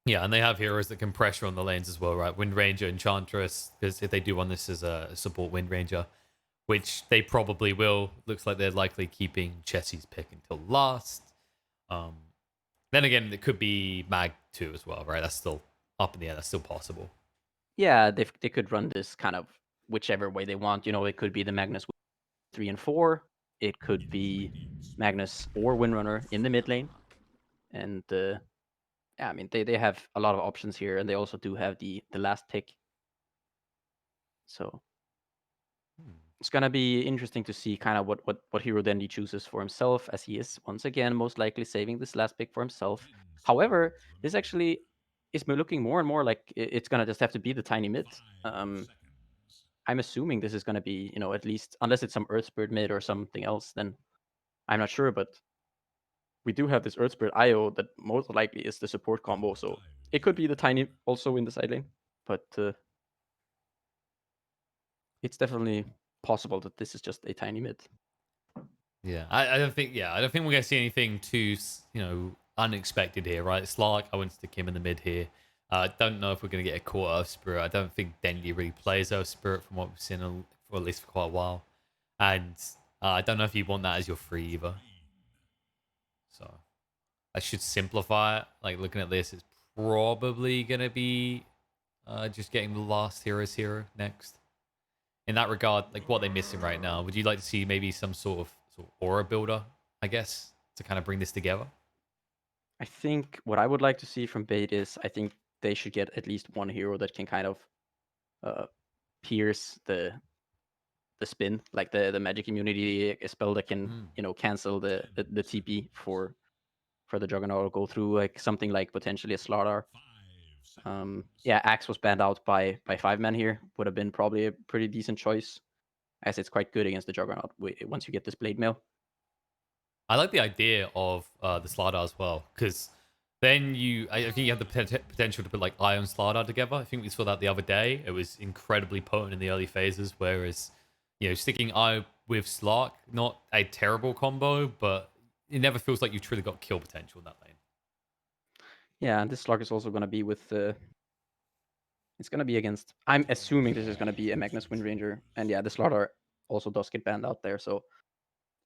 Yeah, and they have heroes that can pressure on the lanes as well, right? Wind Ranger, Enchantress, because if they do want this as a support Wind Ranger, which they probably will, looks like they're likely keeping Chessie's pick until last. Um, then again, it could be Mag 2 as well, right? That's still up in the air. That's still possible. Yeah, they could run this kind of whichever way they want. It could be the Magnus 3 and 4. It could be Magnus or Windrunner in the mid lane. And yeah, I mean they have a lot of options here, and they also do have the last pick. So Hmm. it's gonna be interesting to see kind of what hero then he chooses for himself, as he is once again most likely saving this last pick for himself. However, this actually is looking more and more like it's gonna just have to be the tiny mid. I'm assuming this is gonna be, at least unless it's some Earth Spirit mid or something else, then I'm not sure, but we do have this Earth Spirit IO that most likely is the support combo, so it could be the tiny also in the side lane, but it's definitely possible that this is just a tiny mid. Yeah, I don't think. Yeah, I don't think we're gonna see anything too, unexpected here, right? Slark, I wouldn't stick him in the mid here. I don't know if we're gonna get a core Earth Spirit. I don't think Dendy really plays Earth Spirit from what we've seen, for at least for quite a while. And I don't know if you want that as your free either. So I should simplify it. Like looking at this, it's probably gonna be just getting the last hero's hero next. In that regard, like what they're missing right now, would you like to see maybe some sort of aura builder, I guess, to kind of bring this together? I think what I would like to see from Bait is I think they should get at least one hero that can kind of uh, pierce the spin, like the magic immunity, a spell that can Hmm. cancel the TP for the Juggernaut, or go through like something like potentially a Slaughter. Yeah, Axe was banned out by 5 men here. Would have been probably a pretty decent choice, as it's quite good against the Juggernaut once you get this Blade Mail. I like the idea of the Slardar as well, because then I think you have the potential to put like Ion Slardar together. I think we saw that the other day. It was incredibly potent in the early phases, whereas, sticking Io with Slark, not a terrible combo, but it never feels like you've truly got kill potential in that lane. Yeah, and this slug is also going to be with it's going to be against. I'm assuming this is going to be a Magnus Wind Ranger, and yeah, the Slaughter also does get banned out there. So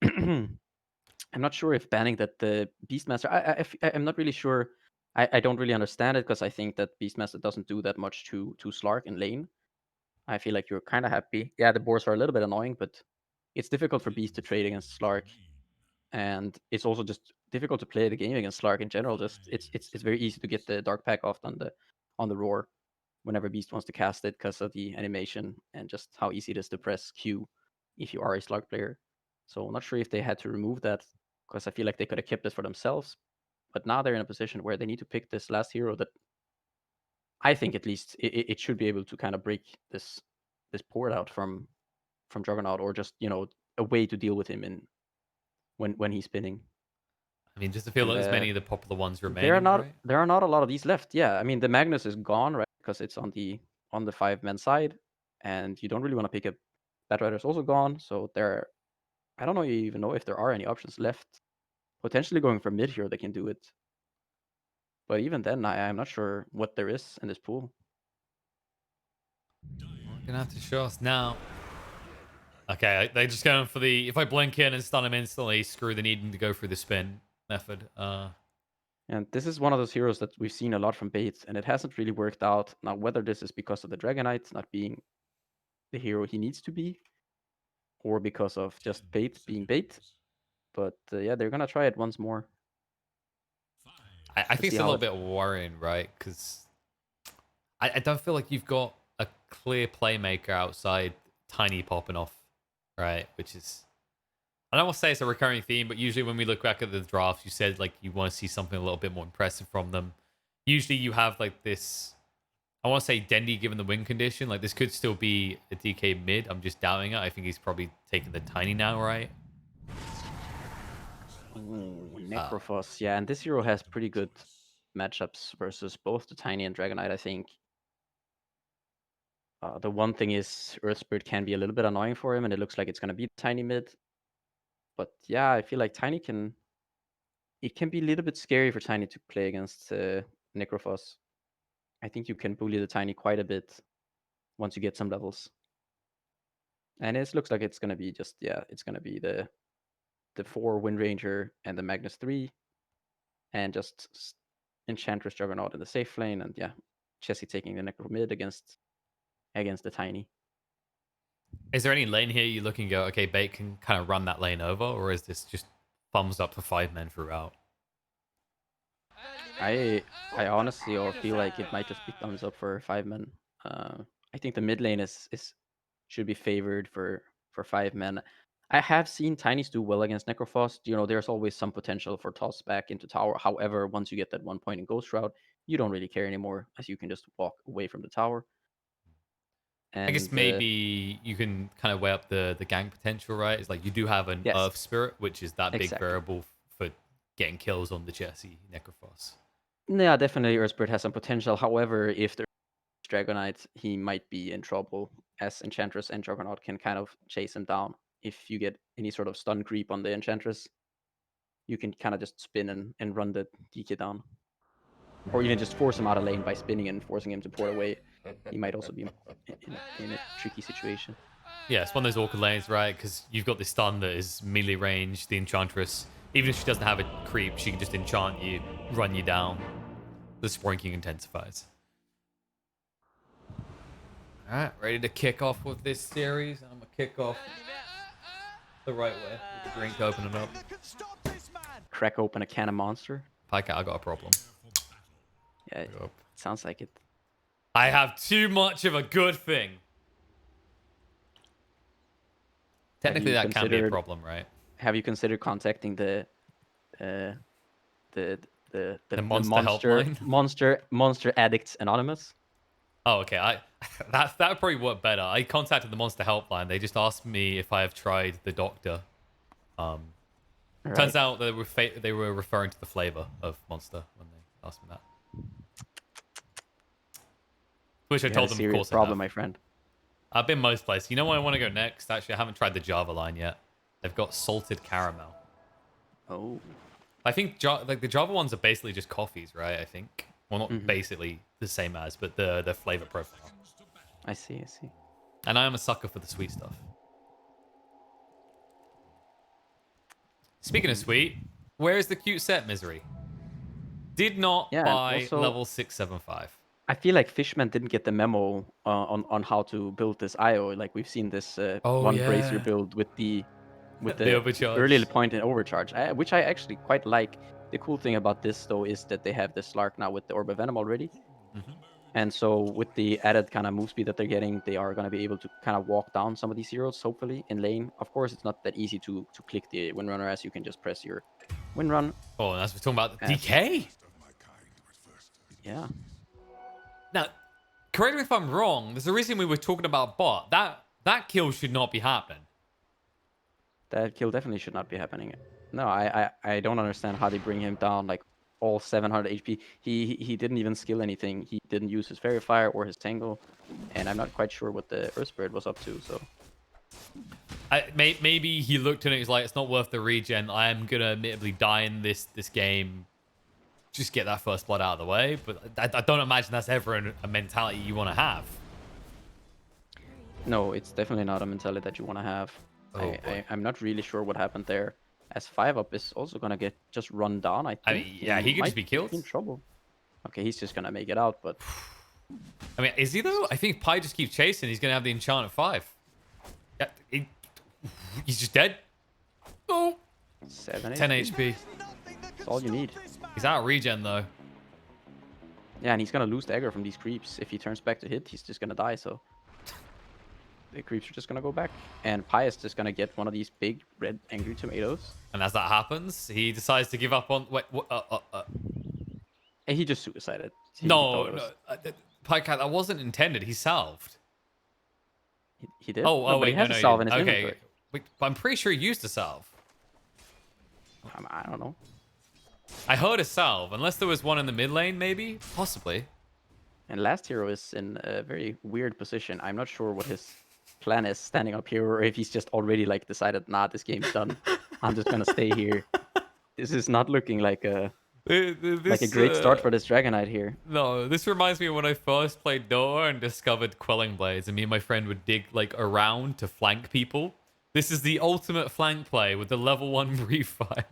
I'm not sure if banning that the Beastmaster. I'm not really sure. I don't really understand it, because I think that Beastmaster doesn't do that much to Slark in lane. I feel like you're kind of happy. Yeah, the boards are a little bit annoying, but it's difficult for Beast to trade against Slark, and it's also just difficult to play the game against Slark in general. Just it's very easy to get the Dark Pack off on the roar whenever Beast wants to cast it, because of the animation and just how easy it is to press Q if you are a Slark player. So I'm not sure if they had to remove that, because I feel like they could have kept it for themselves. But now they're in a position where they need to pick this last hero that I think at least it should be able to kind of break this port out from Juggernaut, or just a way to deal with him in when he's spinning. I mean, just to feel And like there's many of the popular ones there are remaining, not right? there are not a lot of these left. Yeah, I mean the Magnus is gone, right? Because it's on the 5 men side, and you don't really want to pick up. Batrider is also gone, so I don't know even know if there are any options left. Potentially going for mid here, they can do it, but even then, I'm not sure what there is in this pool. Well, we're gonna have to show us now. Okay, they're just going for the if I blink in and stun him instantly, screw the needing to go through the spin method. And this is one of those heroes that we've seen a lot from Bates, and it hasn't really worked out. Now, whether this is because of the Dragonite not being the hero he needs to be, or because of just Bait being Bait, but yeah, they're gonna try it once more I to think see it's a how little it. bit worrying, right? Because I don't feel like you've got a clear playmaker outside Tiny popping off, right? Which is I don't want to say it's a recurring theme, but usually when we look back at the drafts, you said like you want to see something a little bit more impressive from them. Usually you have like this. I want to say Dendy given the win condition. Like this could still be a DK mid. I'm just doubting it. I think he's probably taking the Tiny now, right? Ooh, Uh, Necrophos, yeah, and this hero has pretty good matchups versus both the Tiny and Dragonite, I think. The one thing is Earth Spirit can be a little bit annoying for him, and it looks like it's gonna be Tiny mid. But yeah, I feel like Tiny can be a little bit scary for Tiny to play against Necrophos. I think you can bully the Tiny quite a bit once you get some levels. And it looks like it's gonna be just it's gonna be the 4 Wind Ranger and the Magnus 3, and just Enchantress Juggernaut in the safe lane, and Chessie taking the Necro mid against the Tiny. Is there any lane here you look and go, okay, Bait can kind of run that lane over, or is this just thumbs up for 5 men throughout? I honestly or feel like it might just be thumbs up for 5 men. I think the mid lane is should be favored for 5 men. I have seen Tinies do well against Necrophos. There's always some potential for toss back into tower. However, once you get that 1 point in Ghost Route, you don't really care anymore, as you can just walk away from the tower. I guess And maybe you can kind of weigh up the gank potential, right? It's like you do have an yes, Earth Spirit, which is that big exactly. variable for getting kills on the Chessie Necrophos. Yeah, definitely Earthspirit has some potential. However, if there's Dragonite, he might be in trouble, as Enchantress and Juggernaut can kind of chase him down. If you get any sort of stun creep on the Enchantress, you can kind of just spin and run the DK down. Or even just force him out of lane by spinning and forcing him to port away. He might also be in a tricky situation. Yeah, it's one of those awkward lanes, right? Because you've got this stun that is melee range, the Enchantress. Even if she doesn't have a creep, she can just enchant you, run you down. The sprinking intensifies. Alright, ready to kick off with this series. I'm going to kick off the right way with the drink to open it up. Crack open a can of Monster. Pajkatt, I got a problem. Yeah, it sounds like it. I have too much of a good thing. Technically, that can be a problem, right? Have you considered contacting the Monster Addicts Anonymous? Oh, okay. That would probably work better. I contacted the Monster Helpline. They just asked me if I have tried the doctor. Turns out they were referring to the flavor of Monster when they asked me that. Which I told them, of course, problem, my friend. I've been most places. You know where I want to go next? Actually, I haven't tried the Java line yet. They've got salted caramel. Oh. I think the Java ones are basically just coffees, right? I think. Well, not basically the same as, but the flavor profile. I see. And I am a sucker for the sweet stuff. Speaking of sweet, where is the cute set, Misery? Did not buy also, level 675. I feel like Fishman didn't get the memo on how to build this IO. Like we've seen this Brazier build with the early point in overcharge, which I actually quite like. The cool thing about this though is that they have the Slark now with the Orb of Venom already. And so with the added kind of move speed that they're getting, they are going to be able to kind of walk down some of these heroes, hopefully, in lane. Of course, it's not that easy to click the Windrunner, as you can just press your Windrun. Oh, and as we're talking about the DK? Yeah. Now, correct me if I'm wrong, there's a reason we were talking about bot. That kill should not be happening. That kill definitely should not be happening. No, I don't understand how they bring him down like all 700 HP. He didn't even skill anything. He didn't use his Fairy Fire or his Tangle, and I'm not quite sure what the Earth Spirit was up to. So maybe he looked at it. He's like, it's not worth the regen. I am gonna admittedly die in this game. Just get that first blood out of the way. But I don't imagine that's ever a mentality you want to have. No, it's definitely not a mentality that you want to have. I'm not really sure what happened there. As 5-up is also gonna get just run down. I think. He could just be killed. In trouble. Okay, he's just gonna make it out, but. I mean, is he though? I think Pi just keeps chasing. He's gonna have the enchant at 5. Yeah, he's just dead. Oh. 10 HP. That's all you need. He's out of regen though. Yeah, and he's gonna lose the aggro from these creeps. If he turns back to hit, he's just gonna die. So. The creeps are just gonna go back, and Pi is just gonna get one of these big red angry tomatoes. And as that happens, he decides to give up on. Wait, And he just suicided. No, Pajkatt, that wasn't intended. He salved. He did. But he has a salve in his inventory. Wait, I'm pretty sure he used a salve. I don't know. I heard a salve, unless there was one in the mid lane, maybe, possibly. And last hero is in a very weird position. I'm not sure what his plan is standing up here, or if he's just already like decided, nah, this game's done. I'm just gonna stay here. This is not looking like a Like a This great start for this Dragonite here. no, this reminds me of when I first played Dota and discovered Quelling Blades, and me and my friend would dig like around to flank people. This is the ultimate flank play with the level 1 refire.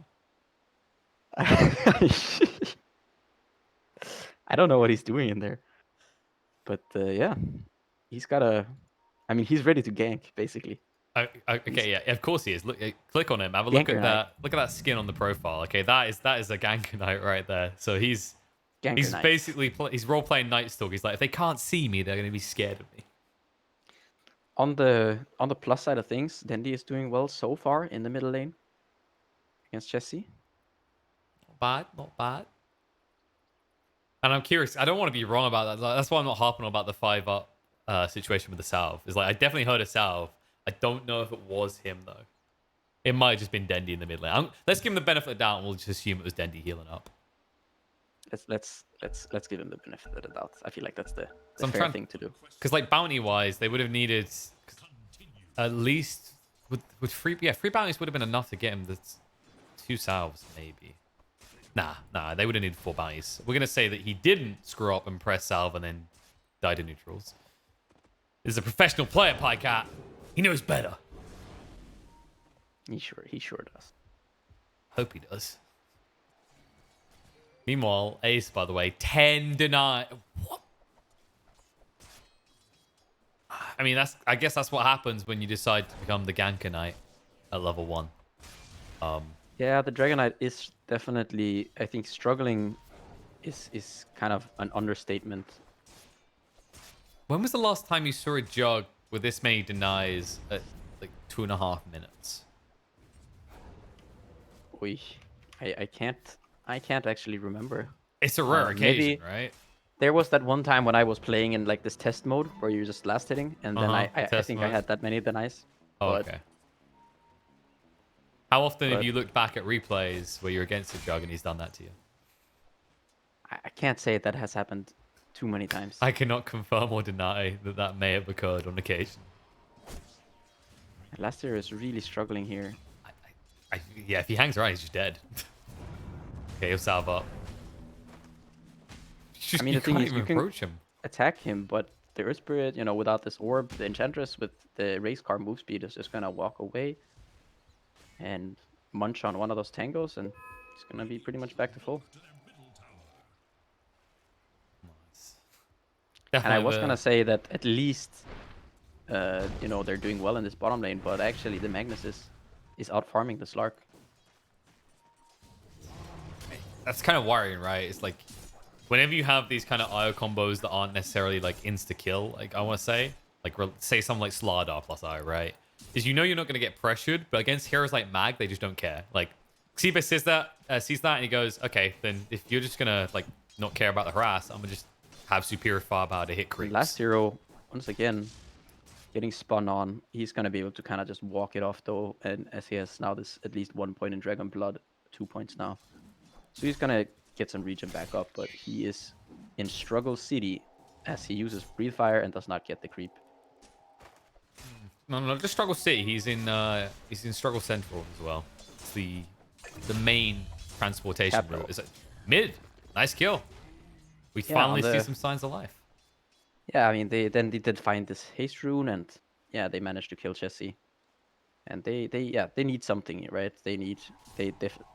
I don't know what he's doing in there. But yeah, he's got a. I mean, he's ready to gank, basically. Okay, yeah, of course he is. Look, click on him. Have a look Ganker at Knight. that. Look at that skin on the profile. Okay, that is a Ganker Knight right there. So he's Ganker Knight. basically he's role playing Night Stalk. He's like, if they can't see me, they're gonna be scared of me. On the plus side of things, Dendi is doing well so far in the middle lane against Jesse. Not bad, not bad. And I'm curious. I don't want to be wrong about that. That's why I'm not harping on about the 5-up situation with the Salve. It's like I definitely heard a Salve. I don't know if it was him though. It might have just been Dendi in the mid lane. Let's give him the benefit of the doubt, and we'll just assume it was Dendi healing up. Let's give him the benefit of the doubt. I feel like that's the fair thing to do. Because like bounty wise, they would have needed at least with free bounties would have been enough to get him the 2 salves maybe. Nah, they would have needed 4 bounties. We're gonna say that he didn't screw up and press salve and then die to neutrals. This is a professional player, Pajkatt. He knows better. He sure does. Hope he does. Meanwhile, Ace, by the way, 10 deny. What? I mean, I guess that's what happens when you decide to become the Ganker Knight at level 1. Yeah, the Dragonite is definitely, I think, struggling is kind of an understatement. When was the last time you saw a jug with this many denies at like 2.5 minutes? Oy. I can't actually remember. It's a rare occasion, maybe right? there was that one time when I was playing in like this test mode where you're just last hitting, and then I think I mode. had that many denies. Oh, but, okay. How often have you looked back at replays where you're against a jug and he's done that to you? I can't say that has happened too many times. I cannot confirm or deny that that may have occurred on occasion. Last year is really struggling here. Yeah, if he hangs around, he's just dead. Okay, he'll salve up. I mean, the thing is, you can approach him. attack him, but the Earth Spirit, without this orb, the Enchantress with the race car move speed is just gonna walk away and munch on one of those tangos, and it's gonna be pretty much back to full. Nice. And I was gonna say that at least, they're doing well in this bottom lane, but actually the Magnus is out farming the Slark. That's kind of worrying, right? It's like whenever you have these kind of IO combos that aren't necessarily like insta kill, like I want to say, like say something like Slardar plus I, right? Is you're not going to get pressured, but against heroes like Mag, they just don't care. Like Xiba sees that, and he goes, okay, then if you're just gonna like not care about the harass, I'm gonna just have superior firepower to hit creeps. Last hero, once again, getting spun on. He's gonna be able to kind of just walk it off though, and as he has now this at least 1 point in Dragon Blood, 2 points now. So he's gonna get some region back up, but he is in Struggle City as he uses Breathe Fire and does not get the creep. No, just Struggle City. He's in Struggle Central as well. It's the main transportation Capital. route. Is it mid? Nice kill. We finally see some signs of life. Yeah, I mean they did find this haste rune, and yeah, they managed to kill Jesse. And they need something, right? They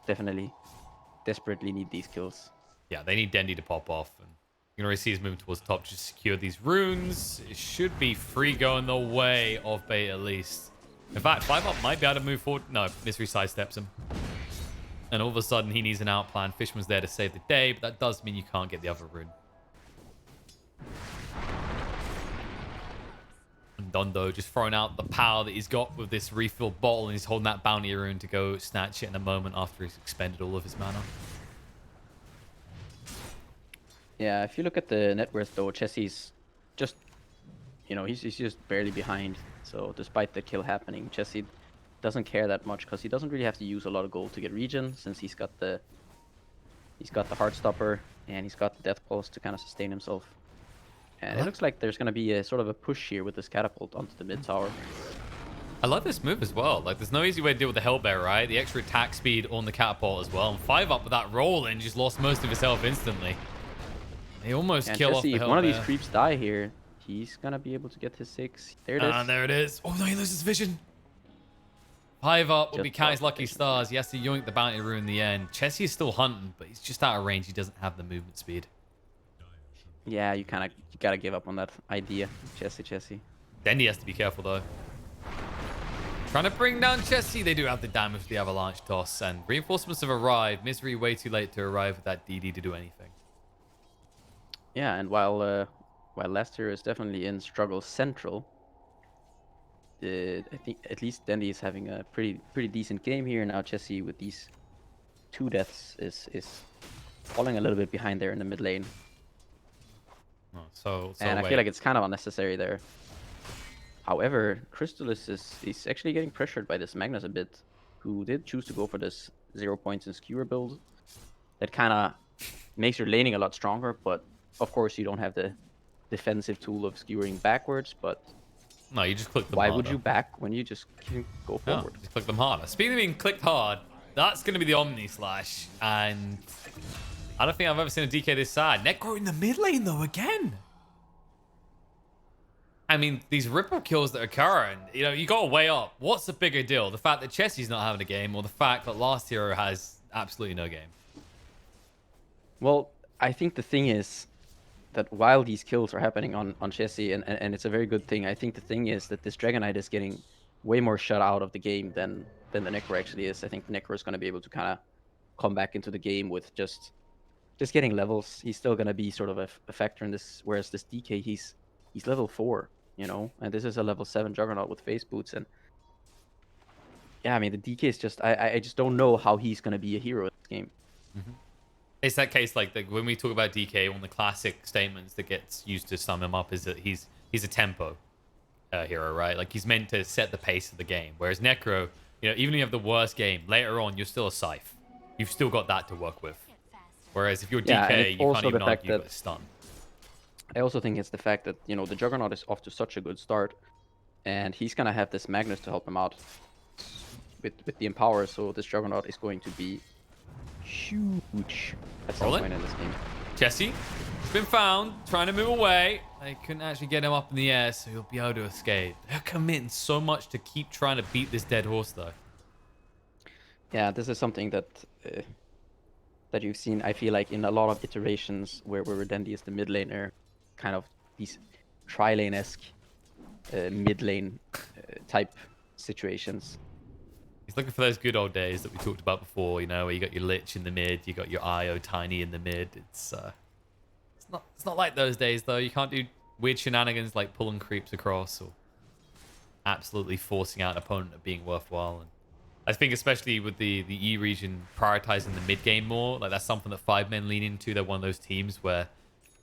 definitely desperately need these kills. Yeah, they need Dendi to pop off, and you can already see he's moving towards the top to secure these runes. It should be free going the way of Bait at least. In fact, 5-up might be able to move forward. No, Mystery sidesteps him. And all of a sudden, he needs an out plan. Fishman's there to save the day, but that does mean you can't get the other rune. And Dondo just throwing out the power that he's got with this refill bottle, and he's holding that bounty rune to go snatch it in a moment after he's expended all of his mana. Yeah, if you look at the net worth though, Jesse's just, he's just barely behind. So despite the kill happening, Jesse doesn't care that much because he doesn't really have to use a lot of gold to get regen, since he's got the Heartstopper and he's got the Death Pulse to kind of sustain himself. And it looks like there's going to be a sort of a push here with this catapult onto the mid tower. I love this move as well. Like, there's no easy way to deal with the Hellbear, right? The extra attack speed on the catapult as well. And 5-up with that roll and just lost most of his health instantly. They almost And kill off Jesse, the if one of these Hellbear. creeps die here, he's gonna be able to get his 6. There it is. And there it is. Oh, no, he loses vision. 5-up will be Just Kai's lost lucky vision. stars. He has to yoink the bounty rune in the end. Chessy is still hunting, but he's just out of range. He doesn't have the movement speed. Yeah, you gotta give up on that idea, Jesse. Then he has to be careful, though. Trying to bring down Chessy. They do have the damage with the avalanche toss, and reinforcements have arrived. Misery way too late to arrive with that DD to do anything. Yeah, and while Leicester is definitely in struggle central, I think at least Dandy is having a pretty decent game here. Now Jesse with these 2 deaths is falling a little bit behind there in the mid lane. Oh, so And I feel like it's kind of unnecessary there. However, Crystallis is actually getting pressured by this Magnus a bit, who did choose to go for this 0 points and skewer build. That kind of makes your laning a lot stronger, but of course you don't have the defensive tool of skewering backwards, but no, you just click them why harder. would you back when you just can go No, forward? just click them harder. Speaking of being clicked hard, that's going to be the Omni Slash, and I don't think I've ever seen a DK this sad. Necro in the mid lane, though, again. I mean, these ripple kills that occur, and you got to weigh up. What's the bigger deal? The fact that Chessie's not having a game, or the fact that Last Hero has absolutely no game? Well, I think the thing is that while these kills are happening on Jesse, and it's a very good thing, I think the thing is that this Dragon Knight is getting way more shut out of the game than the Necro actually is. I think the Necro is going to be able to kind of come back into the game with just getting levels. He's still going to be sort of a factor in this, whereas this DK, he's level 4, and this is a level 7 Juggernaut with face boots. And yeah, I mean, the DK is just, I just don't know how he's going to be a hero in this game. Mm-hmm. It's that case like when we talk about DK, one of the classic statements that gets used to sum him up is that he's a tempo hero, right? Like, he's meant to set the pace of the game. Whereas Necro, even if you have the worst game, later on, you're still a Scythe. You've still got that to work with. Whereas if you're DK, you can't even argue you've got a stun. I also think it's the fact that, the Juggernaut is off to such a good start, and he's going to have this Magnus to help him out with the Empower, so this Juggernaut is going to be huge at some point in this game. Jesse has been found, trying to move away. They couldn't actually get him up in the air, so he'll be able to escape. They're committing so much to keep trying to beat this dead horse, though. Yeah, this is something that you've seen, I feel like, in a lot of iterations where Redendi is the mid laner, kind of these tri-lane-esque mid lane type situations. He's looking for those good old days that we talked about before, where you got your Lich in the mid, you got your IO Tiny in the mid. It's not like those days, though. You can't do weird shenanigans like pulling creeps across or absolutely forcing out an opponent of being worthwhile. And I think especially with the E region prioritizing the mid game more, like that's something that 5 men lean into. They're one of those teams where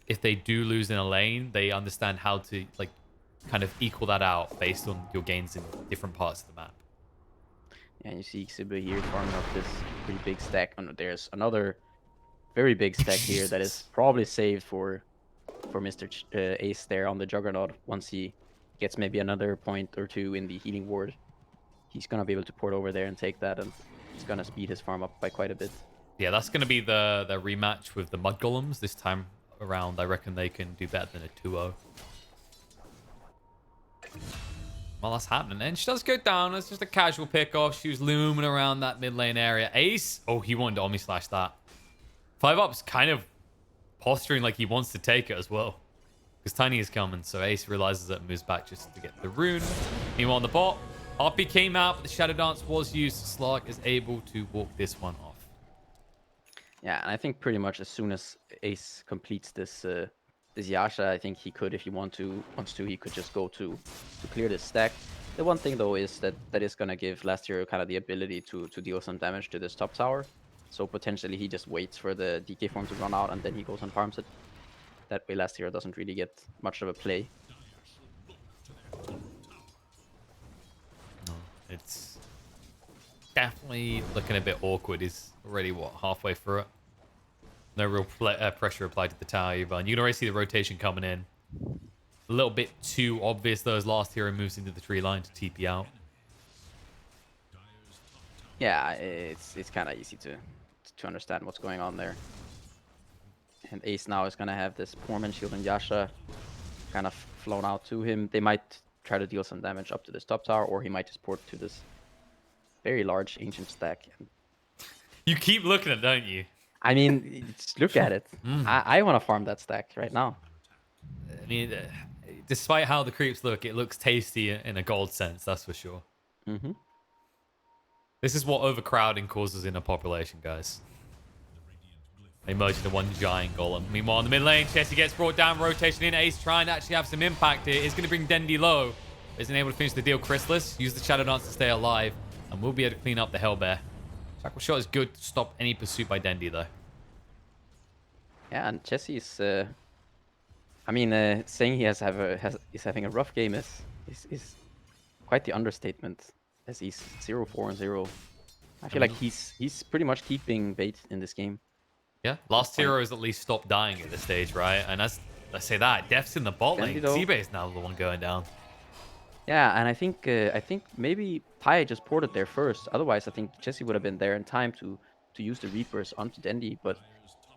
if they do lose in a lane, they understand how to kind of equal that out based on your gains in different parts of the map. Yeah, you see Xibla here farming up this pretty big stack. There's another very big stack here that is probably saved for Mr. Ace there on the Juggernaut. Once he gets maybe another point or 2 in the healing ward, he's going to be able to port over there and take that, and it's going to speed his farm up by quite a bit. Yeah, that's going to be the rematch with the Mud Golems this time around. I reckon they can do better than a 2-0. Well, that's happening. And she does go down. It's just a casual pick-off. She was looming around that mid lane area. Ace. Oh, he wanted to Omni Slash that. 5-up's kind of posturing like he wants to take it as well. Because Tiny is coming. So Ace realizes it and moves back just to get the rune. Meanwhile, on the bot, RP came out, but the Shadow Dance was used. Slark is able to walk this one off. Yeah, and I think pretty much as soon as Ace completes this Yasha, I think he could, if he wants to, he could just go to clear this stack. The one thing though is that is going to give Last Hero kind of the ability to deal some damage to this top tower. So potentially he just waits for the DK form to run out and then he goes and farms it. That way Last Hero doesn't really get much of a play. No, it's definitely looking a bit awkward. He's already, halfway through it. No real pressure applied to the tower either. And you can already see the rotation coming in. A little bit too obvious, though, as Last Hero moves into the tree line to TP out. Yeah, it's kind of easy to understand what's going on there. And Ace now is gonna have this Poorman Shield and Yasha kind of flown out to him. They might try to deal some damage up to this top tower, or he might just port to this very large ancient stack. And You keep looking at it, don't you? I mean, just look at it. I want to farm that stack right now. I mean, despite how the creeps look, it looks tasty in a gold sense, that's for sure. Mm-hmm. This is what overcrowding causes in a population, guys. They merge into one giant golem. Meanwhile, in the mid lane, Chessie gets brought down, rotation in. Ace trying to actually have some impact here. Is going to bring Dendi low. Isn't able to finish the deal. Chrysalis, use the Shadow Dance to stay alive, and we'll be able to clean up the Hellbear. Shackle Shot is good to stop any pursuit by Dendi, though. Yeah, and Chessie is, I mean, saying he is having a rough game is quite the understatement, as he's 0-4-0. I feel like he's pretty much keeping bait in this game. Yeah, last hero has at least stopped dying at this stage, right? And as I say that, Death's in the bot lane. Zibe is now the one going down. Yeah, and I think maybe Pai just ported there first. Otherwise, I think Chessie would have been there in time to use the Reapers onto Dendi. But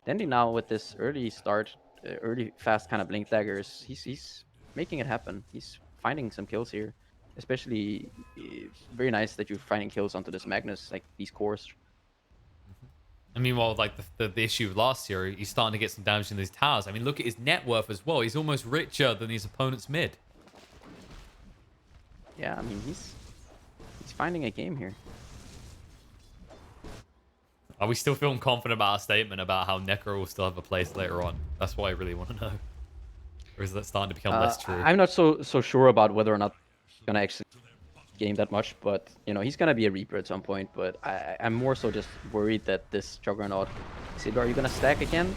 Dendi now with this early start, early fast kind of blink daggers, he's making it happen. He's finding some kills here, especially very nice that you're finding kills onto this Magnus, like these cores. I mean, well, like the issue of last year, he's starting to get some damage in these towers. I mean, look at his net worth as well. He's almost richer than his opponent's mid. Yeah, I mean, he's finding a game here. Are we still feeling confident about our statement about how Necro will still have a place later on? That's what I really want to know. Or is that starting to become less true? I'm not so sure about whether or not he's gonna actually game that much, but you know, he's gonna be a Reaper at some point. But I'm more so just worried that this Juggernaut. Isidro, are you gonna stack again?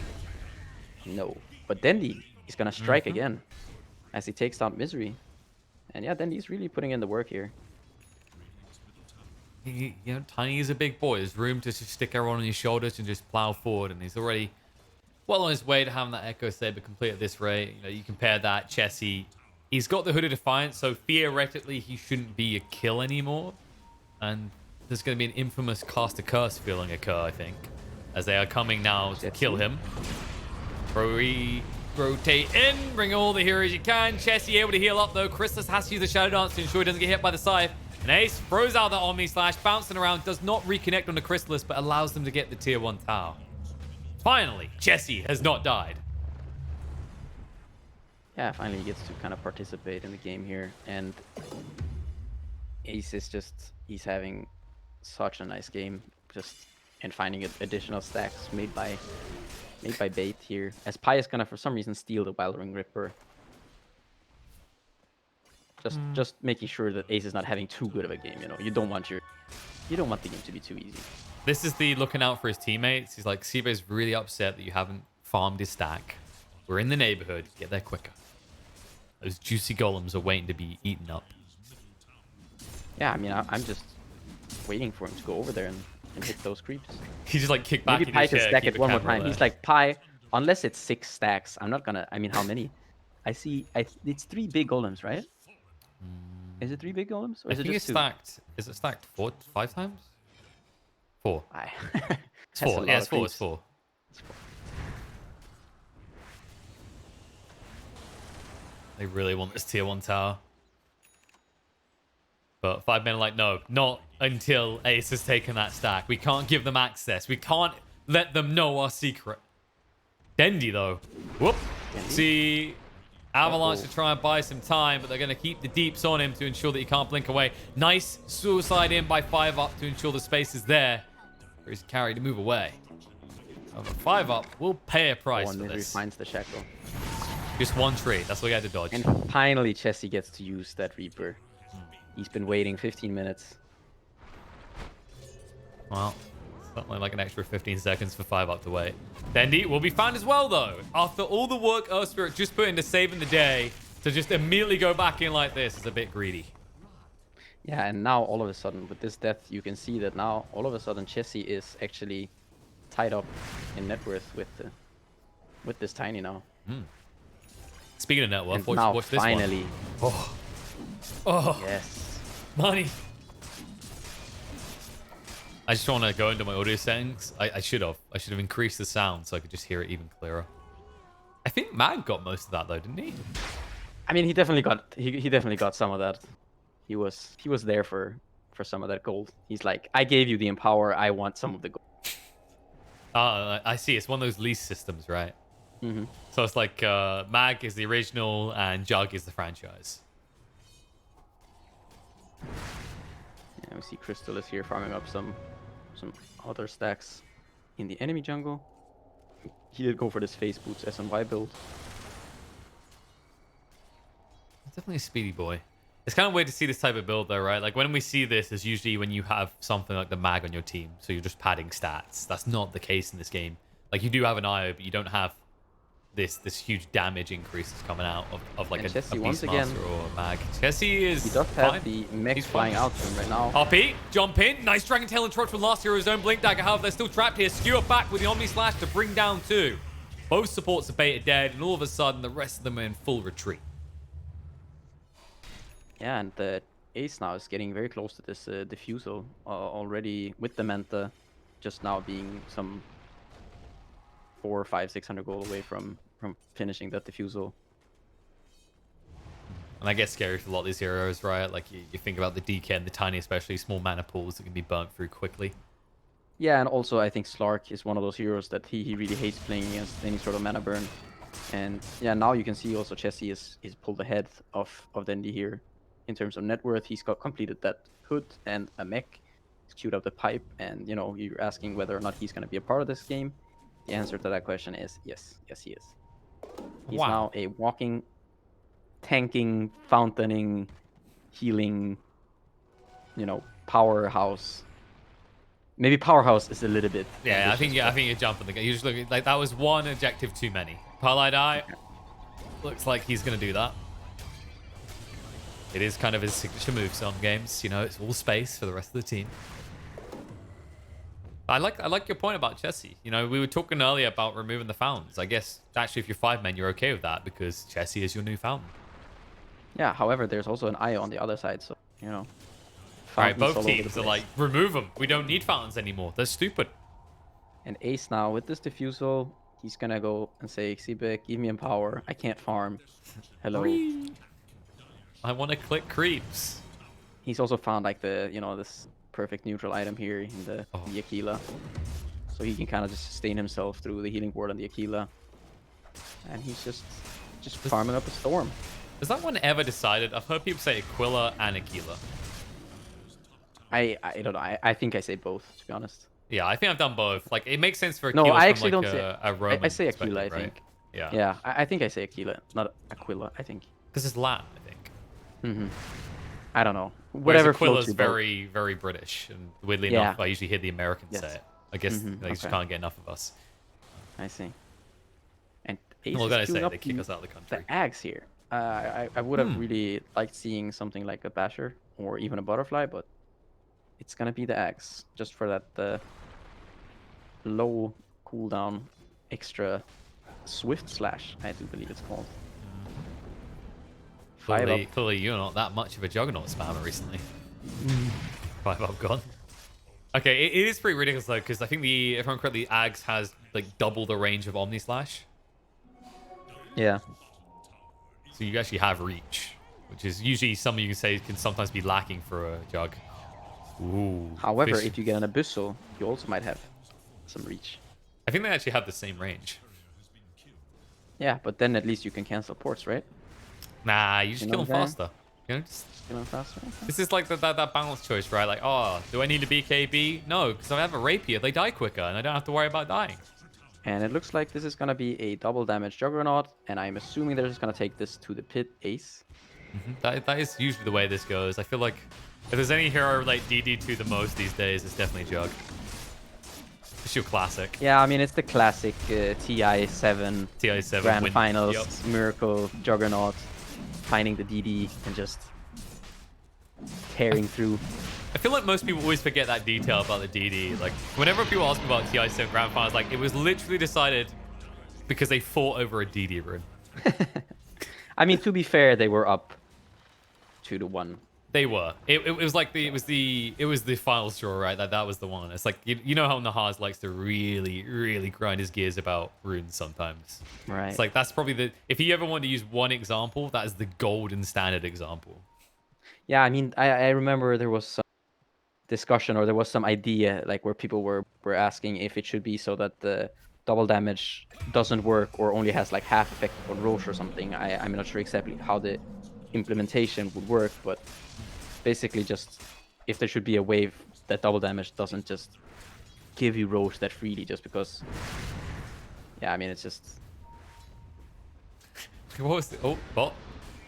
No. But Dendi is gonna strike again as he takes down Misery. And yeah, Dendi's really putting in the work here. You know, Tiny is a big boy. There's room to just stick everyone on his shoulders and just plow forward. And he's already well on his way to having that Echo Saber complete at this rate. You know, you compare that, Chessie. He's got the Hood of Defiance, so theoretically he shouldn't be a kill anymore. And there's going to be an infamous Cast a Curse feeling occur, I think, as they are coming now to kill him. Rotate in, bring all the heroes you can. Chessie able to heal up though. Chrysalis has to use the Shadow Dance to ensure he doesn't get hit by the Scythe. And Ace throws out the Omni Slash, bouncing around, does not reconnect on the Chrysalis, but allows them to get the tier 1 tower. Finally, Chessie has not died. Yeah, finally he gets to kind of participate in the game here. And Ace is just, he's having such a nice game, just and finding additional stacks made by bait here. As Pai is gonna for some reason steal the Wild Ring Ripper. Just making sure that Ace is not having too good of a game, you know. You don't want the game to be too easy. This is the looking out for his teammates. He's like, Sibe's really upset that you haven't farmed his stack. We're in the neighborhood. Get there quicker. Those juicy golems are waiting to be eaten up. Yeah, I mean, I'm just waiting for him to go over there and hit those creeps. He just like kick back. Maybe Pai can stack it one more time. He's like, Pai, unless it's 6 stacks, I'm not gonna. I mean, how many? I see. It's 3 big golems, right? Is it 3 big golems, or is it just 2? Stacked. Is it stacked 5 times? 4. It's 4. Yeah, it's 4. It's 4. They really want this tier 1 tower. But 5 men are like, no, not until Ace has taken that stack. We can't give them access. We can't let them know our secret. Dendi, though. Whoop. Dendi? See, Avalanche to try and buy some time, but they're going to keep the deeps on him to ensure that he can't blink away. Nice suicide in by 5 up to ensure the space is there for his carry to move away. Over 5 up will pay a price for this. Finds the shackle. Just one tree. That's what he had to dodge. And finally, Chessie gets to use that Reaper. He's been waiting 15 minutes. Well, something like an extra 15 seconds for 5 up to wait. Dendi will be found as well, though. After all the work Earth Spirit just put into saving the day, to just immediately go back in like this is a bit greedy. Yeah, and now all of a sudden, with this death, you can see that now all of a sudden Chessie is actually tied up in net worth with this Tiny now. Speaking of net worth, and watch this finally. one. Oh, yes. money. I just want to go into my audio settings. I should have. I should have increased the sound so I could just hear it even clearer. I think Mag got most of that though, didn't he? I mean, he definitely got some of that. He was there for some of that gold. He's like, I gave you the Empower. I want some of the gold. I see. It's one of those lease systems, right? Mm-hmm. So it's like Mag is the original and Jug is the franchise. Yeah, we see Crystal is here farming up some other stacks in the enemy jungle. He did go for this Face Boots SNY build. Definitely a speedy boy. It's kind of weird to see this type of build though, right? Like when we see this, is usually when you have something like the Mag on your team, so you're just padding stats. That's not the case in this game. Like you do have an IO, but you don't have this huge damage increase that's coming out of like a Beastmaster or a Mag. Jesse is He does have fine. the mech He's flying fine. out to him right now. Hoppy, jump in. Nice Dragon Tail and Trot from last hero's own Blink Dagger. However, they're still trapped here. Skewer back with the Omni Slash to bring down 2. Both supports are baited dead, and all of a sudden, the rest of them are in full retreat. Yeah, and the Ace now is getting very close to this Diffusal already with the Manta just now being some 400, 500, 600 gold away from finishing that Diffusal. And that gets scary for a lot of these heroes, right? Like, you think about the DK and the tiny, especially small mana pools that can be burnt through quickly. Yeah, and also I think Slark is one of those heroes that he really hates playing against any sort of mana burn. And yeah, now you can see also Chessie is pulled ahead of Dendi here. In terms of net worth, he's completed that hood and a mech. He's queued up the pipe, and you know, you're asking whether or not he's going to be a part of this game. The answer to that question is yes. Yes, he is. He's now a walking, tanking, fountaining, healing, you know, powerhouse. Maybe powerhouse is a little bit. Yeah, I think you're jumping the gun. You just look like that was one objective too many. Palai looks like he's going to do that. It is kind of his signature move some games. You know, it's all space for the rest of the team. I like your point about Chessie. You know, we were talking earlier about removing the fountains. I guess actually if you're 5 men, you're okay with that because Chessie is your new fountain. Yeah, however, there's also an IO on the other side, so, you know. Alright, both teams are like, remove them. We don't need fountains anymore. They're stupid. And Ace now, with this Diffusal, he's gonna go and say, Xebec, give me Empower. I can't farm. Hello. Whee! I want to click creeps. He's also found like the, you know, this perfect neutral item here in the Aquila. So he can kind of just sustain himself through the healing ward on the Aquila. And he's just farming up a Storm. Has that one ever decided? I've heard people say Aquila and Aquila. I don't know. I think I say both, to be honest. Yeah, I think I've done both. Like, it makes sense for Aquila. No, I from, actually like, don't say. a Roman I say Aquila, I right? think. Yeah. Yeah, I think I say Aquila, not Aquila. I think. Because it's Latin, I think. I don't know. Whatever. Aquila's very, very British, and weirdly enough, I usually hear the Americans say it. I guess they just can't get enough of us. I see. And Ace Well, I gotta say, up they kick us out of the country. The Ags here. I would have really liked seeing something like a Basher or even a Butterfly, but it's gonna be the Ags just for that low cooldown extra Swift Slash. I do believe it's called. Clearly, you're not that much of a Juggernaut spammer recently. 5 up gone. Okay, it is pretty ridiculous though, because I think if I remember correctly, Ags has like double the range of Omni Slash. Yeah. So you actually have reach, which is usually something you can say can sometimes be lacking for a Jug. Ooh. However, if you get an Abyssal, you also might have some reach. I think they actually have the same range. Yeah, but then at least you can cancel ports, right? Nah, you just kill them faster. You know, kill them faster. Okay. This is like that balance choice, right? Like, oh, do I need a BKB? No, because I have a Rapier. They die quicker, and I don't have to worry about dying. And it looks like this is going to be a double damage Juggernaut, and I'm assuming they're just going to take this to the pit Ace. That is usually the way this goes. I feel like if there's any hero I relate DD to the most these days, it's definitely Jug. It's your classic. Yeah, I mean, it's the classic TI7 Grand Finals, Miracle, Juggernaut, finding the DD and just tearing through. I feel like most people always forget that detail about the DD. Like, whenever people ask me about TI7 Grand Finals, like, it was literally decided because they fought over a DD rune. I mean, to be fair, they were up 2-1 They were. It was like it was the final straw, right? That was the one. It's like you know how Nahaz likes to really grind his gears about runes sometimes. It's Right. like that's probably the if you ever want to use one example, that is the golden standard example. Yeah, I mean, I remember there was some discussion or there was some idea like where people were asking if it should be so that the double damage doesn't work or only has like half effect on Roche or something. I'm not sure exactly how the implementation would work, but basically just if there should be a wave that double damage doesn't just give you Roche that freely just because. Yeah, I mean, it's just. What was the, oh, bot.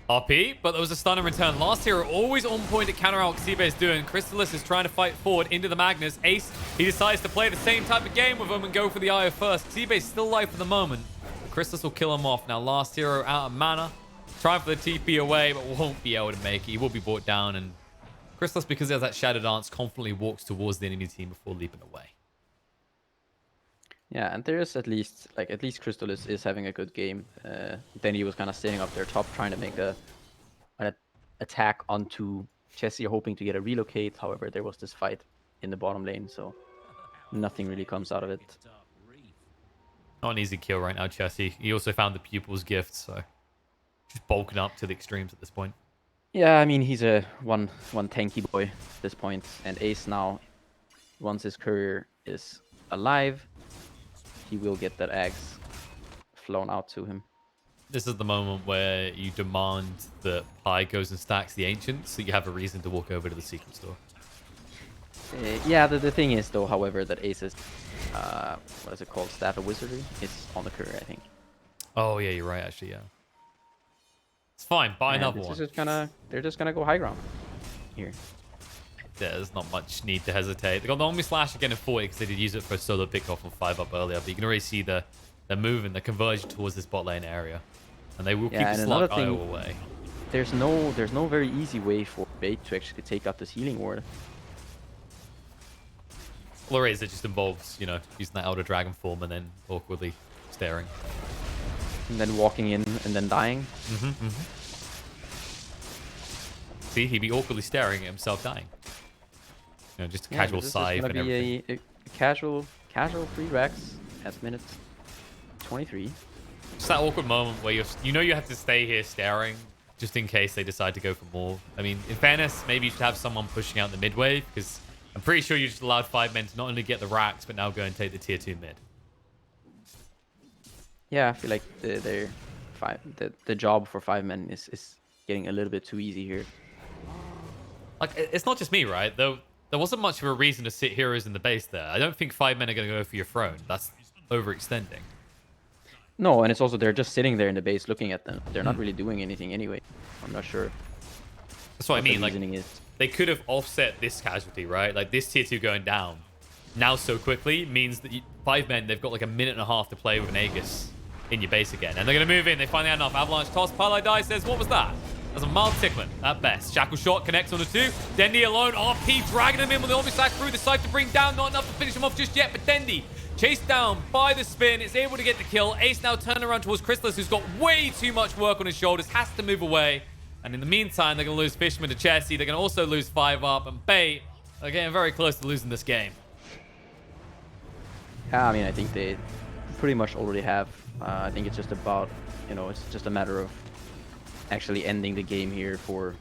RP, but there was a stun in return. Last hero always on point to counter out what Xibe is doing. Crystalis is trying to fight forward into the Magnus. Ace, he decides to play the same type of game with him and go for the IO first. Xibe is still alive for the moment. Crystalis will kill him off. Now last hero out of mana. Trying for the TP away, but won't be able to make it. He will be brought down, and Crystalis, because he has that Shadow Dance, confidently walks towards the enemy team before leaping away. Yeah, and there is at least Crystalis is having a good game. Then he was kind of standing up there top trying to make an attack onto Chessie, hoping to get a relocate. However, there was this fight in the bottom lane, so nothing really comes out of it. Not an easy kill right now, Chessie. He also found the Pupil's Gift, so just bulking up to the extremes at this point. Yeah, I mean, he's a one tanky boy at this point, and Ace now, once his courier is alive, he will get that axe flown out to him. This is the moment where you demand that Pi goes and stacks the Ancients, so you have a reason to walk over to the secret store. Yeah, the thing is, though, however, that Ace's, what is it called, Staff of Wizardry, is on the courier, I think. Oh, yeah, you're right, actually, yeah. It's fine, buy another one. They're just gonna go high ground here. Yeah, there's not much need to hesitate. They got the Omni Slash again in 40 because they did use it for a solo pickoff on 5-up earlier, but you can already see the moving, the conversion towards this bot lane area. And they will keep the slug IO away. There's no very easy way for Bait to actually take out this healing ward. Well, there is. It just involves, you know, using that Elder Dragon form and then awkwardly staring. And then walking in and then dying. See, he'd be awkwardly staring at himself dying. You know, just a casual scythe and everything. A casual free Rex at minute 23. Just that awkward moment where you know you have to stay here staring just in case they decide to go for more. I mean, in fairness, maybe you should have someone pushing out the mid wave because I'm pretty sure you just allowed 5 men to not only get the racks but now go and take the tier 2 mid. Yeah, I feel like the job for 5 men is getting a little bit too easy here. Like, it's not just me, right? Though there wasn't much of a reason to sit heroes in the base there. I don't think 5 men are going to go for your throne. That's overextending. No, and it's also they're just sitting there in the base looking at them. They're not really doing anything anyway. I'm not sure. That's what I mean. Like, is. They could have offset this casualty, right? Like, this tier 2 going down now so quickly means that 5 men, they've got like a minute and a half to play with an Aegis in your base again. And they're going to move in. They finally had enough. Avalanche toss. Pali Die says, what was that? That was a mild tickling at best. Shackle shot connects on the 2. Dendi alone. RP dragging him in with the Omni Slash through the side to bring down. Not enough to finish him off just yet, but Dendi chased down by the spin. It's able to get the kill. Ace now turning around towards Crystalis, who's got way too much work on his shoulders. Has to move away. And in the meantime, they're going to lose Fishman to Chessie. They're going to also lose 5-up. And Bait are getting very close to losing this game. Yeah, I mean, I think they pretty much already have. I think it's just about, it's just a matter of actually ending the game here for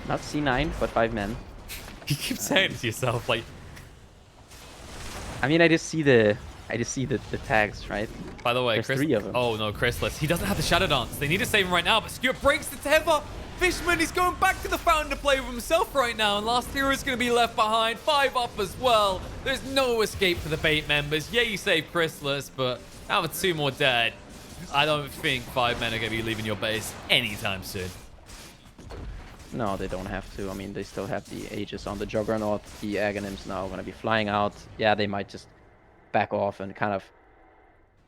not C9, but 5 men. You keep saying it to yourself, like... I mean, I just see the tags, right? By the way, there's 3 of them. Oh no, Crystalis. He doesn't have the Shadow Dance. They need to save him right now, but Skewer breaks the tether. Fishman, he's going back to the fountain to play with himself right now, and last hero is going to be left behind. 5-up as well. There's no escape for the Bait members. Yeah, you save Crystalis, but now with 2 more dead, I don't think 5 men are going to be leaving your base anytime soon. No, they don't have to. I mean, they still have the Aegis on the Juggernaut. The Aghanims now going to be flying out. Yeah, they might just back off and kind of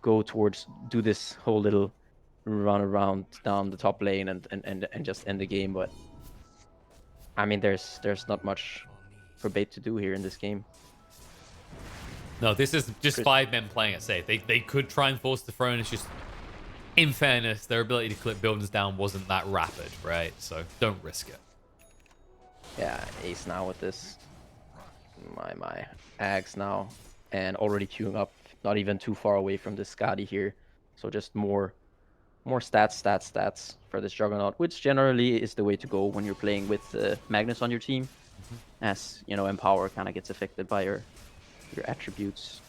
go towards, do this whole little run around down the top lane and just end the game. But I mean, there's not much for Bait to do here in this game. No, this is just 5 men playing it safe. They could try and force the throne. It's just, in fairness, their ability to clip buildings down wasn't that rapid, right? So don't risk it. Yeah, ace now with this. My Ags now. And already queuing up, not even too far away from this Skadi here. So just more stats for this Juggernaut, which generally is the way to go when you're playing with Magnus on your team, as you know, Empower kind of gets affected by your attributes.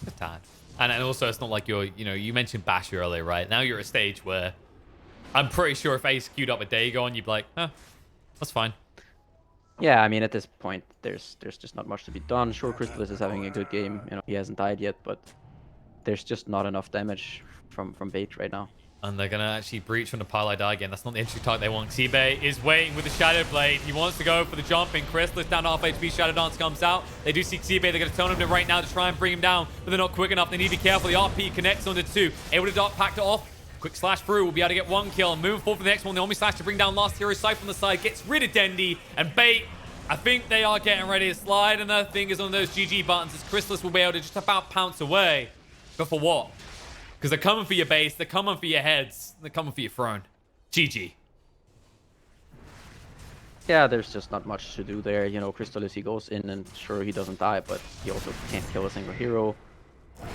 A tad. And also, it's not like you mentioned Bash earlier, right? Now you're at a stage where I'm pretty sure if Ace queued up a Dagon, you'd be like, that's fine. Yeah, I mean, at this point, there's just not much to be done. Sure, Crystallis is having a good game. You know, he hasn't died yet, but there's just not enough damage from Bait right now. And they're going to actually breach from the pile I die again. That's not the entry type they want. Seabay is waiting with the Shadow Blade. He wants to go for the jumping. Crystallis down to half HP. Shadow Dance comes out. They do see Seabay. They're going to turn him to right now to try and bring him down, but they're not quick enough. They need to be careful. The RP connects onto 2. Able to Dark Pact it off. Quick slash through. Will be able to get 1 kill. Moving forward for the next one. The only slash to bring down last hero. Sight from the side. Gets rid of Dendy. And Bait, I think they are getting ready to slide. And their fingers on those GG buttons as Crystallis will be able to just about pounce away. But for what? Because they're coming for your base, they're coming for your heads, they're coming for your throne. GG. Yeah, there's just not much to do there. You know, Crystallis, he goes in and sure, he doesn't die, but he also can't kill a single hero.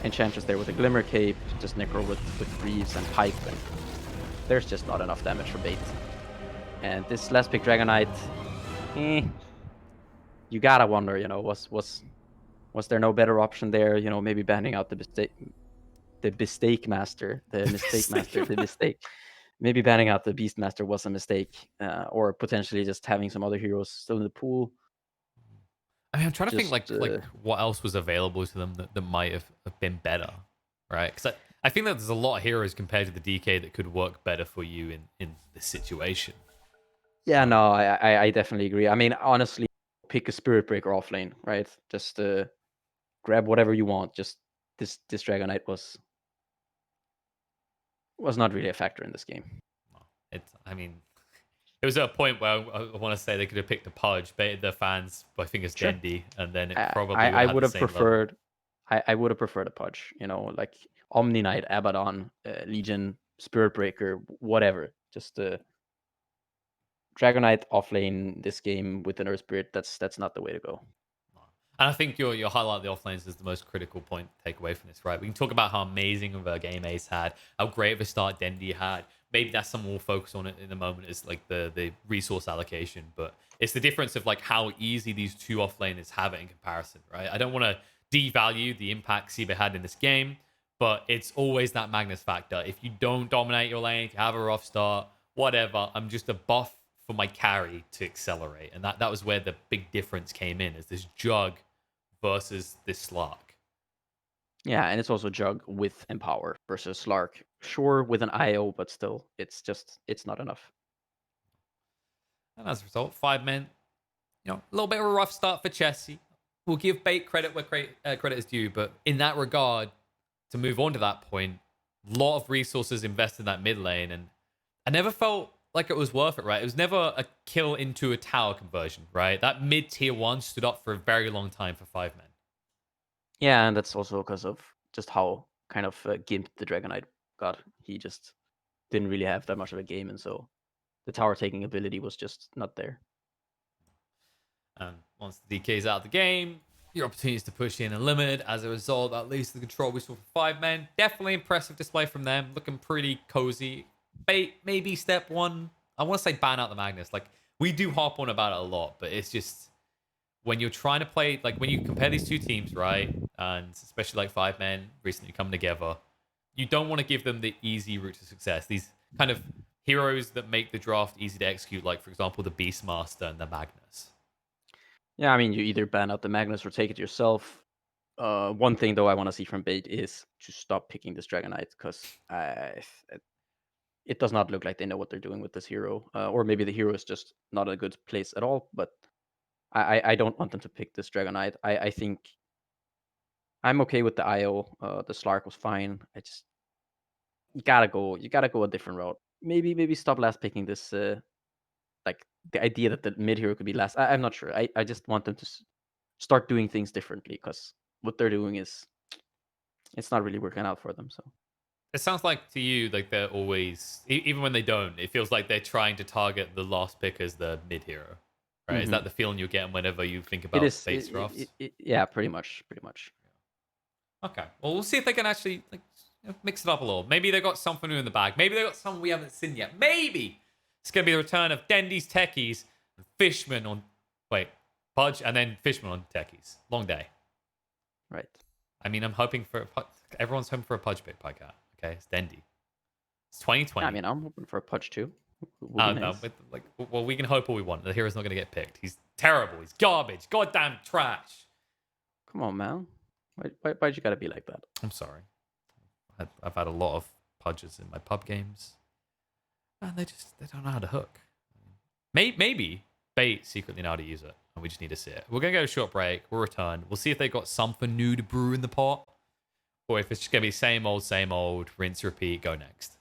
Enchantress there with a Glimmer Cape, just Necro with Greaves and Pipe, and there's just not enough damage for Bait. And this last pick Dragon Knight, you gotta wonder, you know, was there no better option there? You know, maybe banning out the mistake master, the mistake master, the mistake. Maybe banning out the Beastmaster was a mistake, or potentially just having some other heroes still in the pool. I mean, I'm trying to think Just like what else was available to them that might have been better, right? Because I think that there's a lot of heroes compared to the DK that could work better for you in this situation. yeah, So no, I definitely agree. I mean, honestly, pick a Spirit Breaker off lane, right? Just grab whatever you want. Just this Dragon Knight was not really a factor in this game. I mean, there was a point where I want to say they could have picked a Pudge, baited their fans by fingers Sure, Dendy, and then it I probably would I have had would the have same level. preferred. I would have preferred a Pudge. You know, like Omni Knight, Abaddon, Legion, Spirit Breaker, whatever. Just Dragon Knight off lane this game with an Earth Spirit. That's not the way to go. And I think your highlight of the offlanes is the most critical point to take away from this, right? We can talk about how amazing of a game Ace had, how great of a start Dendy had. Maybe that's something we'll focus on in the moment is like the resource allocation, but it's the difference of like how easy these two offlaners have it in comparison, right? I don't want to devalue the impact Siba had in this game, but it's always that Magnus factor. If you don't dominate your lane, if you have a rough start, whatever, I'm just a buff for my carry to accelerate. And that was where the big difference came in, is this Jug versus this Slark. Yeah, and it's also Jug with Empower versus Slark. Sure, with an IO, but still, it's not enough. And as a result, 5 men, a little bit of a rough start for Chessie. We'll give Bait credit where credit is due, but in that regard, to move on to that point, a lot of resources invested in that mid lane, and I never felt like it was worth it, right? It was never a kill into a tower conversion, right? That mid tier 1 stood up for a very long time for 5 men. Yeah, and that's also because of just how kind of gimped the Dragon Knight got. He just didn't really have that much of a game, and so the tower taking ability was just not there. And once the DK is out of the game, your opportunities to push in are limited. As a result, at least the control we saw for 5 men. Definitely impressive display from them. Looking pretty cozy. Bait, maybe step one. I want to say ban out the Magnus. Like, we do hop on about it a lot, but it's just when you're trying to play, like when you compare these two teams, right? And especially like 5 men recently coming together, you don't want to give them the easy route to success. These kind of heroes that make the draft easy to execute, like for example, the Beastmaster and the Magnus. Yeah, I mean, you either ban out the Magnus or take it yourself. One thing though I want to see from Bait is to stop picking this Dragon Knight because it does not look like they know what they're doing with this hero, or maybe the hero is just not a good place at all. But I don't want them to pick this Dragon Knight. I think I'm okay with the IO. The Slark was fine. I just you gotta go a different route. Maybe stop last picking this. Like the idea that the mid hero could be last. I'm not sure. I just want them to start doing things differently because what they're doing is it's not really working out for them. So It sounds like to you like they're always, even when they don't, it feels like they're trying to target the last pick as the mid hero. right? Is that the feeling you're getting whenever you think It about is. bait drafts? Yeah, pretty much. Pretty much. Okay. Well, we'll see if they can actually mix it up a little. Maybe they got something new in the bag. Maybe they got something we haven't seen yet. Maybe it's going to be the return of Dendy's Techies and Fishman on... Wait. Pudge and then Fishman on Techies. Long day. Right. I mean, I'm hoping for... Everyone's hoping for a Pudge pick, Pajkatt. Okay? It's Dendy. It's 2020. I mean, I'm hoping for a Pudge too. Would be Oh, nice. no. Well, we can hope all we want. The hero's not going to get picked. He's terrible. He's garbage. Goddamn trash. Come on, man. Why'd you gotta be like that? I'm sorry. I've had a lot of Pudges in my pub games. And they don't know how to hook. Maybe Bait secretly know how to use it. And we just need to see it. We're going to go to a short break. We'll return. We'll see if they've got something new to brew in the pot. Or if it's just going to be same old, rinse, repeat, go next.